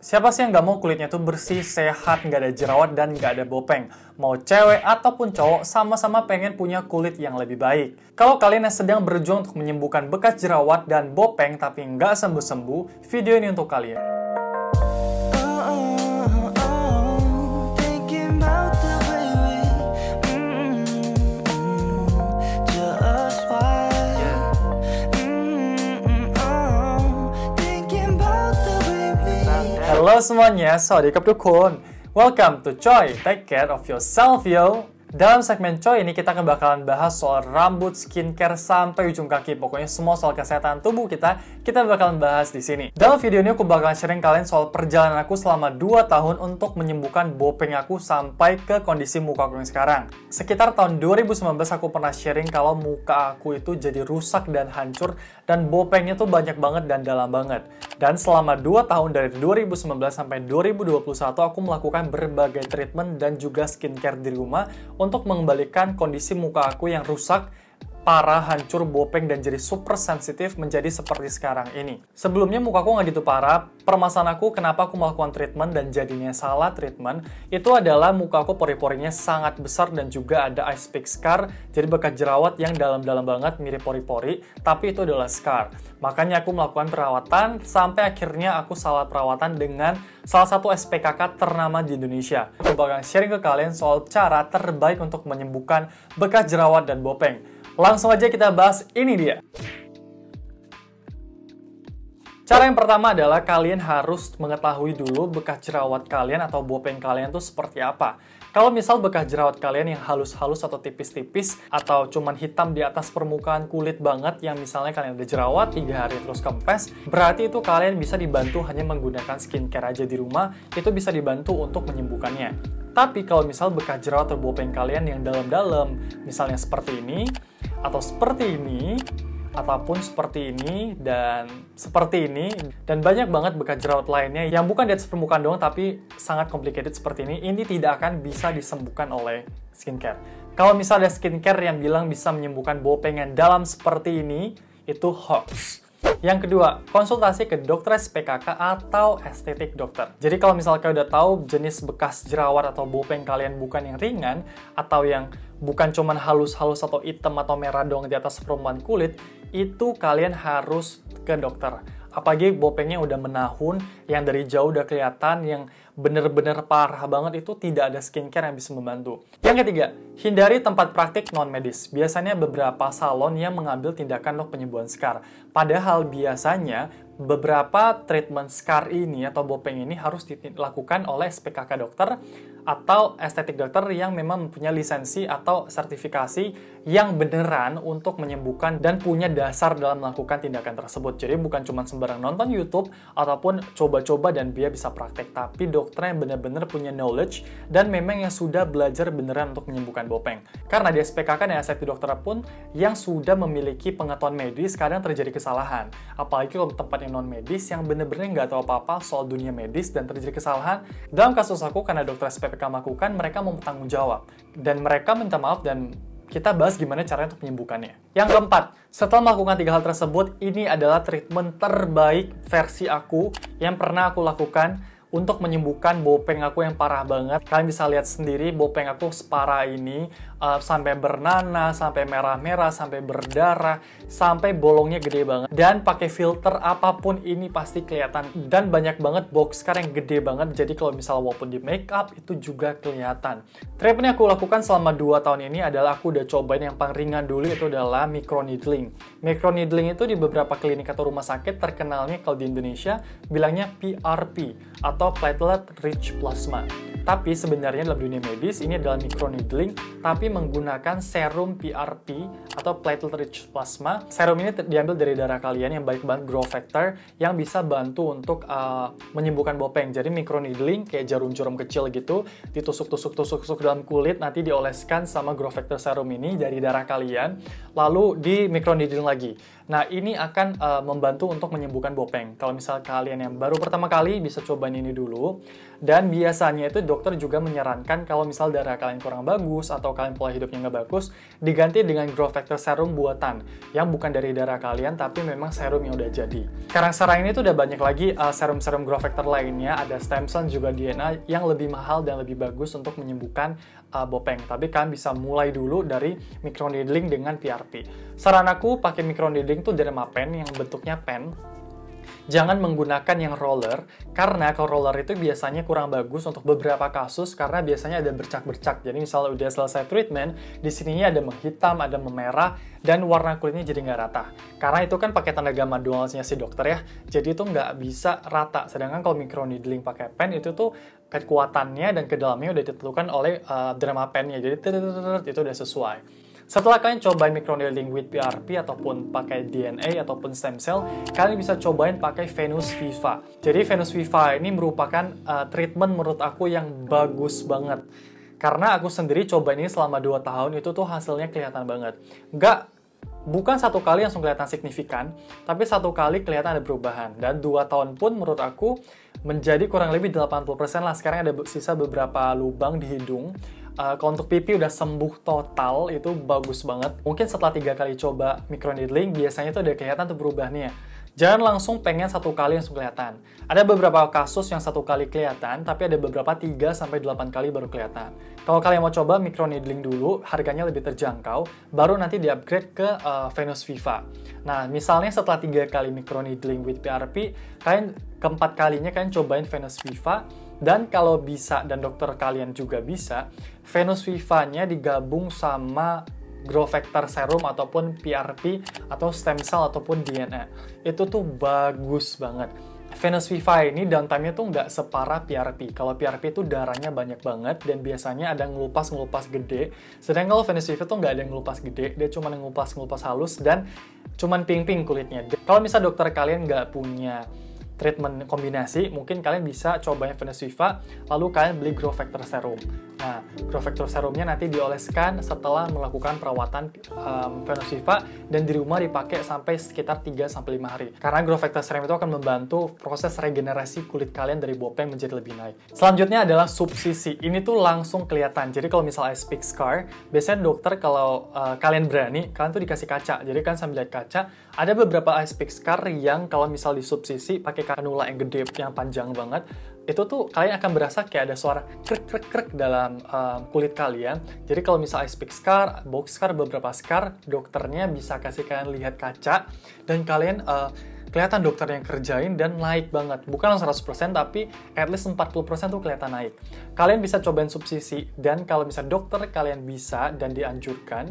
Siapa sih yang nggak mau kulitnya tuh bersih, sehat, nggak ada jerawat, dan nggak ada bopeng? Mau cewek ataupun cowok, sama-sama pengen punya kulit yang lebih baik. Kalau kalian yang sedang berjuang untuk menyembuhkan bekas jerawat dan bopeng tapi nggak sembuh-sembuh, video ini untuk kalian. Halo semuanya, sawasdee ทุกคน Welcome to Choi, take care of yourself yo. Dalam segmen Choi ini kita akan bakalan bahas soal rambut, skincare, sampai ujung kaki. Pokoknya semua soal kesehatan tubuh kita bakalan bahas di sini. Dalam video ini aku bakalan sharing kalian soal perjalanan aku selama 2 tahun untuk menyembuhkan bopeng aku sampai ke kondisi muka aku yang sekarang. Sekitar tahun 2019 aku pernah sharing kalau muka aku itu jadi rusak dan hancur dan bopengnya tuh banyak banget dan dalam banget. Dan selama 2 tahun dari 2019 sampai 2021 aku melakukan berbagai treatment dan juga skincare di rumah untuk mengembalikan kondisi muka aku yang rusak, parah, hancur, bopeng, dan jadi super sensitif menjadi seperti sekarang ini. Sebelumnya muka aku nggak gitu parah, permasalahan aku kenapa aku melakukan treatment dan jadinya salah treatment, itu adalah muka aku pori-porinya sangat besar dan juga ada ice pick scar, jadi bekas jerawat yang dalam-dalam banget mirip pori-pori, tapi itu adalah scar. Makanya aku melakukan perawatan, sampai akhirnya aku salah perawatan dengan salah satu SPKK ternama di Indonesia. Aku bakal sharing ke kalian soal cara terbaik untuk menyembuhkan bekas jerawat dan bopeng. Langsung aja kita bahas, ini dia. Cara yang pertama adalah kalian harus mengetahui dulu bekas jerawat kalian atau bopeng kalian itu seperti apa. Kalau misal bekas jerawat kalian yang halus-halus atau tipis-tipis atau cuman hitam di atas permukaan kulit banget yang misalnya kalian ada jerawat 3 hari terus kempes, berarti itu kalian bisa dibantu hanya menggunakan skincare aja di rumah, itu bisa dibantu untuk menyembuhkannya. Tapi kalau misal bekas jerawat atau bopeng kalian yang dalam-dalam, misalnya seperti ini, atau seperti ini, ataupun seperti ini, dan seperti ini, dan banyak banget bekas jerawat lainnya yang bukan di atas permukaan doang tapi sangat complicated seperti ini tidak akan bisa disembuhkan oleh skincare. Kalau misalnya ada skincare yang bilang bisa menyembuhkan bopeng yang dalam seperti ini, itu hoax. Yang kedua, konsultasi ke dokter SPKK atau estetik dokter. Jadi kalau misalnya kalian udah tahu jenis bekas jerawat atau bopeng kalian bukan yang ringan, atau yang bukan cuman halus-halus atau hitam atau merah doang di atas permukaan kulit, itu kalian harus ke dokter. Apalagi bopengnya udah menahun, yang dari jauh udah kelihatan, yang bener-bener parah banget, itu tidak ada skincare yang bisa membantu. Yang ketiga, hindari tempat praktik non-medis. Biasanya beberapa salon yang mengambil tindakan untuk penyembuhan scar. Padahal biasanya beberapa treatment scar ini atau bopeng ini harus dilakukan oleh SPKK dokter atau estetik dokter yang memang mempunyai lisensi atau sertifikasi yang beneran untuk menyembuhkan dan punya dasar dalam melakukan tindakan tersebut. Jadi bukan cuma sembarang nonton YouTube ataupun coba-coba dan dia bisa praktek, tapi dokter yang benar-benar punya knowledge dan memang yang sudah belajar beneran untuk menyembuhkan bopeng. Karena di SPKK dan estetik dokter pun yang sudah memiliki pengetahuan medis kadang terjadi kesalahan. Apalagi kalau tempat yang non-medis yang bener-bener nggak tahu apa-apa soal dunia medis dan terjadi kesalahan. Dalam kasus aku, karena dokter SPKK melakukan, mereka mau bertanggung jawab. Dan mereka minta maaf dan kita bahas gimana caranya untuk menyembuhkannya. Yang keempat, setelah melakukan 3 hal tersebut, ini adalah treatment terbaik versi aku yang pernah aku lakukan untuk menyembuhkan bopeng aku yang parah banget. Kalian bisa lihat sendiri bopeng aku separah ini, sampai bernanah, sampai merah-merah, sampai berdarah, sampai bolongnya gede banget. Dan pakai filter apapun ini pasti kelihatan. Dan banyak banget box scar yang gede banget, jadi kalau misalnya walaupun di make up itu juga kelihatan. Treatment yang aku lakukan selama 2 tahun ini adalah aku udah cobain yang paling ringan dulu, itu adalah microneedling. Microneedling itu di beberapa klinik atau rumah sakit terkenalnya kalau di Indonesia bilangnya PRP atau platelet rich plasma. Tapi sebenarnya dalam dunia medis ini adalah microneedling tapi menggunakan serum PRP atau platelet rich plasma. Serum ini diambil dari darah kalian yang baik banget, growth factor, yang bisa bantu untuk menyembuhkan bopeng. Jadi microneedling kayak jarum-jarum kecil gitu, ditusuk-tusuk dalam kulit, nanti dioleskan sama growth factor serum ini dari darah kalian, lalu di microneedling lagi. Nah, ini akan membantu untuk menyembuhkan bopeng. Kalau misal kalian yang baru pertama kali, bisa cobain ini dulu. Dan biasanya itu dokter juga menyarankan kalau misal darah kalian kurang bagus atau kalian pola hidupnya nggak bagus, diganti dengan growth factor serum buatan yang bukan dari darah kalian, tapi memang serum yang udah jadi. Sekarang ini tuh udah banyak lagi serum-serum growth factor lainnya, ada stem cell juga DNA yang lebih mahal dan lebih bagus untuk menyembuhkan bopeng. Tapi kalian bisa mulai dulu dari microneedling dengan PRP. Saran aku pakai microneedling tuh Dermapen yang bentuknya pen. Jangan menggunakan yang roller, karena kalau roller itu biasanya kurang bagus untuk beberapa kasus karena biasanya ada bercak-bercak. Jadi misalnya udah selesai treatment, di sininya ada menghitam, ada memerah, dan warna kulitnya jadi nggak rata. Karena itu kan pakai tanda gamma dualsnya si dokter ya, jadi itu nggak bisa rata. Sedangkan kalau microneedling pakai pen, itu tuh kekuatannya dan kedalamnya udah ditentukan oleh Dermapennya, jadi itu udah sesuai. Setelah kalian cobain microneedling with PRP ataupun pakai DNA ataupun stem cell, kalian bisa cobain pakai Venus Viva. Jadi Venus Viva ini merupakan treatment menurut aku yang bagus banget. Karena aku sendiri cobain ini selama 2 tahun, itu tuh hasilnya kelihatan banget. Bukan satu kali langsung kelihatan signifikan, tapi 1 kali kelihatan ada perubahan. Dan 2 tahun pun menurut aku menjadi kurang lebih 80% lah. Sekarang ada sisa beberapa lubang di hidung. Kalau untuk pipi udah sembuh total, itu bagus banget. Mungkin setelah 3 kali coba microneedling, biasanya tuh udah kelihatan tuh perubahannya. Jangan langsung pengen 1 kali langsung kelihatan. Ada beberapa kasus yang 1 kali kelihatan, tapi ada beberapa 3-8 kali baru kelihatan. Kalau kalian mau coba microneedling dulu, harganya lebih terjangkau, baru nanti di-upgrade ke Venus Viva. Nah, misalnya setelah 3 kali microneedling with PRP, kalian keempat kalinya kalian cobain Venus Viva, dan kalau bisa, dan dokter kalian juga bisa, Venus Viva-nya digabung sama growth factor serum ataupun PRP atau stem cell ataupun DNA. Itu tuh bagus banget. Venus Viva ini downtime-nya tuh nggak separah PRP. Kalau PRP itu darahnya banyak banget dan biasanya ada ngelupas-ngelupas gede. Sedangkan kalau Venus Viva tuh nggak ada ngelupas gede, dia cuma ngelupas-ngelupas halus dan cuman pink-pink kulitnya. Kalau misal dokter kalian nggak punya treatment kombinasi, mungkin kalian bisa cobain Venus Viva, lalu kalian beli growth factor serum. Nah, growth factor serumnya nanti dioleskan setelah melakukan perawatan Venus Viva, dan di rumah dipakai sampai sekitar 3-5 hari. Karena growth factor serum itu akan membantu proses regenerasi kulit kalian dari bopeng menjadi lebih naik. Selanjutnya adalah subsisi. Ini tuh langsung kelihatan. Jadi kalau misalnya ice pick scar, biasanya dokter kalau kalian berani, kalian tuh dikasih kaca. Jadi kan sambil lihat kaca, ada beberapa ice pick scar yang kalau misal di subsisi pakai kanula yang gede, yang panjang banget, itu tuh kalian akan berasa kayak ada suara krek dalam kulit kalian. Jadi kalau misal ice pick scar, box scar, beberapa scar, dokternya bisa kasih kalian lihat kaca, dan kalian kelihatan dokter yang kerjain dan naik banget. Bukan 100%, tapi at least 40% tuh kelihatan naik. Kalian bisa cobain subsisi, dan kalau misalnya dokter kalian bisa dan dianjurkan,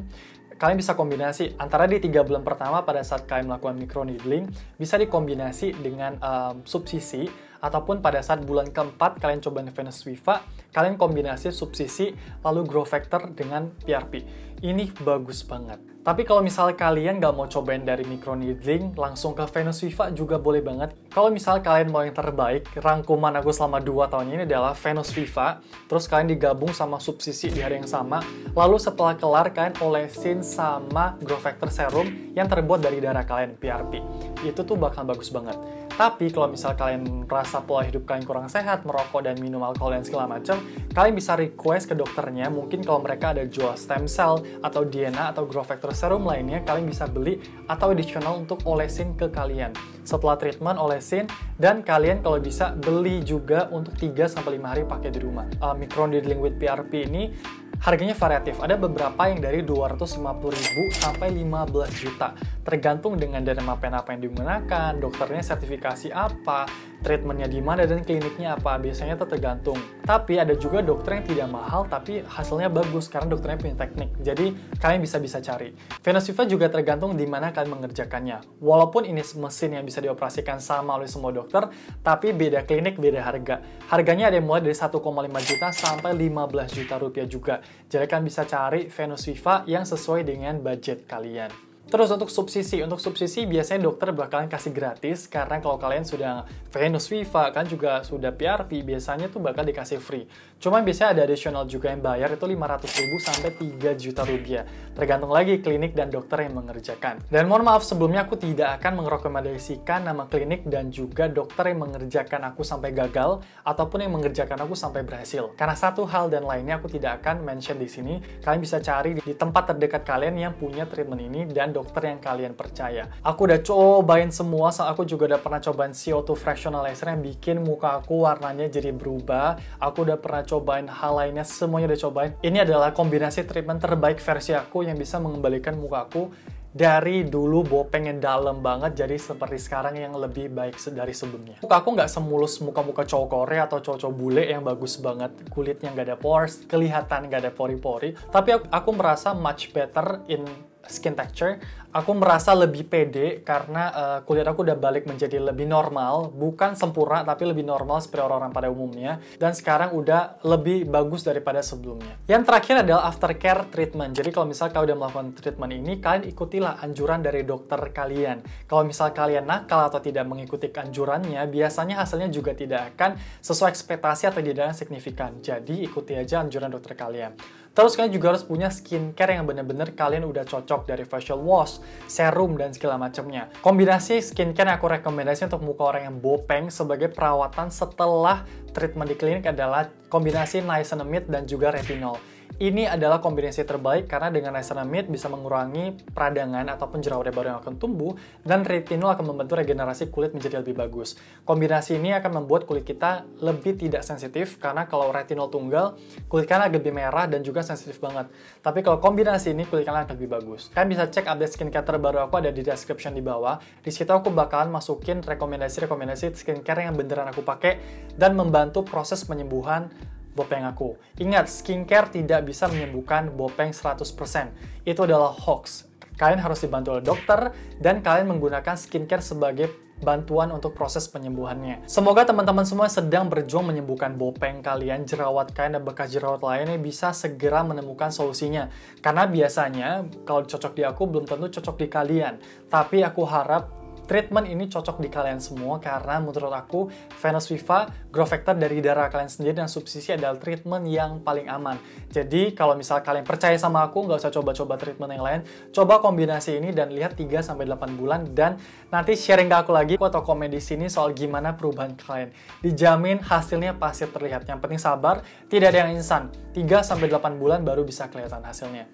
kalian bisa kombinasi antara di 3 bulan pertama pada saat kalian melakukan microneedling, bisa dikombinasi dengan subsisi, ataupun pada saat bulan keempat kalian cobain Venus Viva, kalian kombinasi subsisi lalu growth factor dengan PRP. Ini bagus banget. Tapi kalau misalnya kalian nggak mau cobain dari microneedling, langsung ke Venus Viva juga boleh banget. Kalau misalnya kalian mau yang terbaik, rangkuman aku selama 2 tahun ini adalah Venus Viva, terus kalian digabung sama subsisi di hari yang sama, lalu setelah kelar kalian olesin sama growth factor serum yang terbuat dari darah kalian, PRP. Itu tuh bakal bagus banget. Tapi kalau misal kalian merasa pola hidup kalian kurang sehat, merokok dan minum alkohol dan segala macam, kalian bisa request ke dokternya. Mungkin kalau mereka ada jual stem cell atau DNA atau growth factor serum lainnya, kalian bisa beli atau additional untuk olesin ke kalian. Setelah treatment, olesin, dan kalian kalau bisa beli juga untuk 3-5 hari pakai di rumah. Microneedling with PRP ini harganya variatif, ada beberapa yang dari 250.000 sampai 15 juta. Tergantung dengan Dermapen apa yang digunakan, dokternya sertifikasi apa, treatmentnya di mana, dan kliniknya apa. Biasanya itu tergantung. Tapi ada juga dokter yang tidak mahal tapi hasilnya bagus karena dokternya punya teknik. Jadi kalian bisa cari. Venus Viva juga tergantung di mana kalian mengerjakannya. Walaupun ini mesin yang bisa dioperasikan sama oleh semua dokter, tapi beda klinik, beda harga. Harganya ada yang mulai dari 1,5 juta sampai 15 juta rupiah juga. Jadi kalian bisa cari Venus Viva yang sesuai dengan budget kalian. Terus untuk subsisi biasanya dokter bakalan kasih gratis karena kalau kalian sudah Venus Viva kan juga sudah PRP biasanya tuh bakal dikasih free. Cuman biasanya ada additional juga yang bayar itu 500.000 sampai 3 juta rupiah. Tergantung lagi klinik dan dokter yang mengerjakan. Dan mohon maaf sebelumnya aku tidak akan merekomendasikan nama klinik dan juga dokter yang mengerjakan aku sampai gagal ataupun yang mengerjakan aku sampai berhasil. Karena satu hal dan lainnya aku tidak akan mention di sini. Kalian bisa cari di tempat terdekat kalian yang punya treatment ini dan dokter yang kalian percaya. Aku udah cobain semua, aku juga udah pernah cobain CO2 fractionalizer yang bikin muka aku warnanya jadi berubah. Aku udah pernah cobain hal lainnya, semuanya udah cobain. Ini adalah kombinasi treatment terbaik versi aku yang bisa mengembalikan muka aku dari dulu bopeng yang dalam banget jadi seperti sekarang yang lebih baik dari sebelumnya. Muka aku nggak semulus muka-muka cowok Korea atau cowok-cowok bule yang bagus banget, kulitnya nggak ada pores, kelihatan nggak ada pori-pori, tapi aku merasa much better in skin texture. Aku merasa lebih pede karena kulit aku udah balik menjadi lebih normal, bukan sempurna tapi lebih normal seperti orang-orang pada umumnya, dan sekarang udah lebih bagus daripada sebelumnya. Yang terakhir adalah aftercare treatment. Jadi kalau misal kalian udah melakukan treatment ini, kalian ikutilah anjuran dari dokter kalian. Kalau misal kalian nakal atau tidak mengikuti anjurannya, biasanya hasilnya juga tidak akan sesuai ekspektasi atau tidak signifikan. Jadi ikuti aja anjuran dokter kalian. Terus kalian juga harus punya skincare yang benar-benar kalian udah cocok dari facial wash, serum, dan segala macamnya. Kombinasi skincare yang aku rekomendasi untuk muka orang yang bopeng sebagai perawatan setelah treatment di klinik adalah kombinasi niacinamide dan juga retinol. Ini adalah kombinasi terbaik karena dengan niacinamide bisa mengurangi peradangan ataupun jerawat baru yang akan tumbuh, dan retinol akan membantu regenerasi kulit menjadi lebih bagus. Kombinasi ini akan membuat kulit kita lebih tidak sensitif karena kalau retinol tunggal, kulit kalian agak lebih merah dan juga sensitif banget. Tapi kalau kombinasi ini, kulit kalian akan lebih bagus. Kalian bisa cek update skincare terbaru aku ada di description di bawah. Di situ aku bakalan masukin rekomendasi skincare yang beneran aku pakai dan membantu proses penyembuhan bopeng aku. Ingat, skincare tidak bisa menyembuhkan bopeng 100%. Itu adalah hoax. Kalian harus dibantu oleh dokter dan kalian menggunakan skincare sebagai bantuan untuk proses penyembuhannya. Semoga teman-teman semua sedang berjuang menyembuhkan bopeng kalian, jerawat kalian, dan bekas jerawat lainnya bisa segera menemukan solusinya. Karena biasanya kalau cocok di aku belum tentu cocok di kalian. Tapi aku harap treatment ini cocok di kalian semua karena menurut aku Venus Viva, growth factor dari darah kalian sendiri, dan subsisi adalah treatment yang paling aman. Jadi kalau misal kalian percaya sama aku, nggak usah coba-coba treatment yang lain, coba kombinasi ini dan lihat 3-8 bulan dan nanti sharing ke aku lagi atau komen di sini soal gimana perubahan kalian. Dijamin hasilnya pasti terlihat. Yang penting sabar, tidak ada yang instan. 3-8 bulan baru bisa kelihatan hasilnya.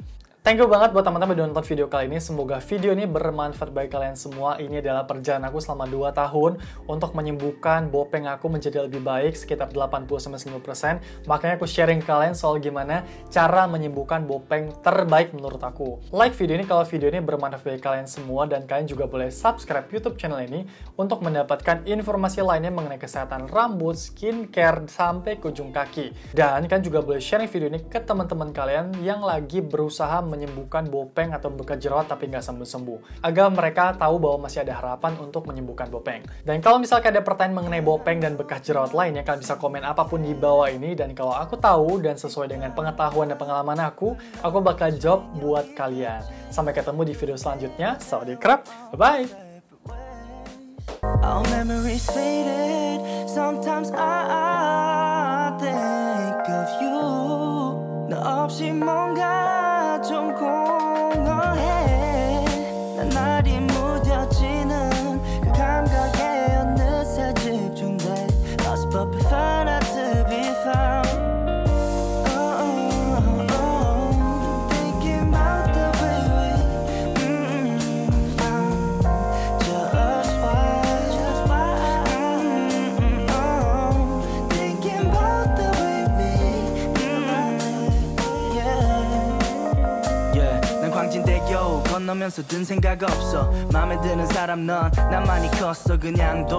Thank you banget buat teman-teman yang udah nonton video kali ini. Semoga video ini bermanfaat bagi kalian semua. Ini adalah perjalanan aku selama 2 tahun untuk menyembuhkan bopeng aku menjadi lebih baik sekitar 80-90%. Makanya aku sharing ke kalian soal gimana cara menyembuhkan bopeng terbaik menurut aku. Like video ini kalau video ini bermanfaat bagi kalian semua, dan kalian juga boleh subscribe YouTube channel ini untuk mendapatkan informasi lainnya mengenai kesehatan rambut, skincare, sampai ke ujung kaki. Dan kalian juga boleh sharing video ini ke teman-teman kalian yang lagi berusaha menyembuhkan bopeng atau bekas jerawat tapi nggak sembuh-sembuh, agar mereka tahu bahwa masih ada harapan untuk menyembuhkan bopeng. Dan kalau misalkan ada pertanyaan mengenai bopeng dan bekas jerawat lainnya, kalian bisa komen apapun di bawah ini, dan kalau aku tahu dan sesuai dengan pengetahuan dan pengalaman aku bakal jawab buat kalian. Sampai ketemu di video selanjutnya. Sawadee krap, bye-bye! All memories faded. Sometimes I think of you. 너 없이 뭔가 좀 공허해. 난 날이 무뎌지는 그 감각에 어느새 집중돼. Lost but prefer not to be found. Thinking about the way we found. Just why thinking about the way we 난 광진대교 건너면서 든 생각 없어 맘에 드는 사람 넌 나만이 컸어 그냥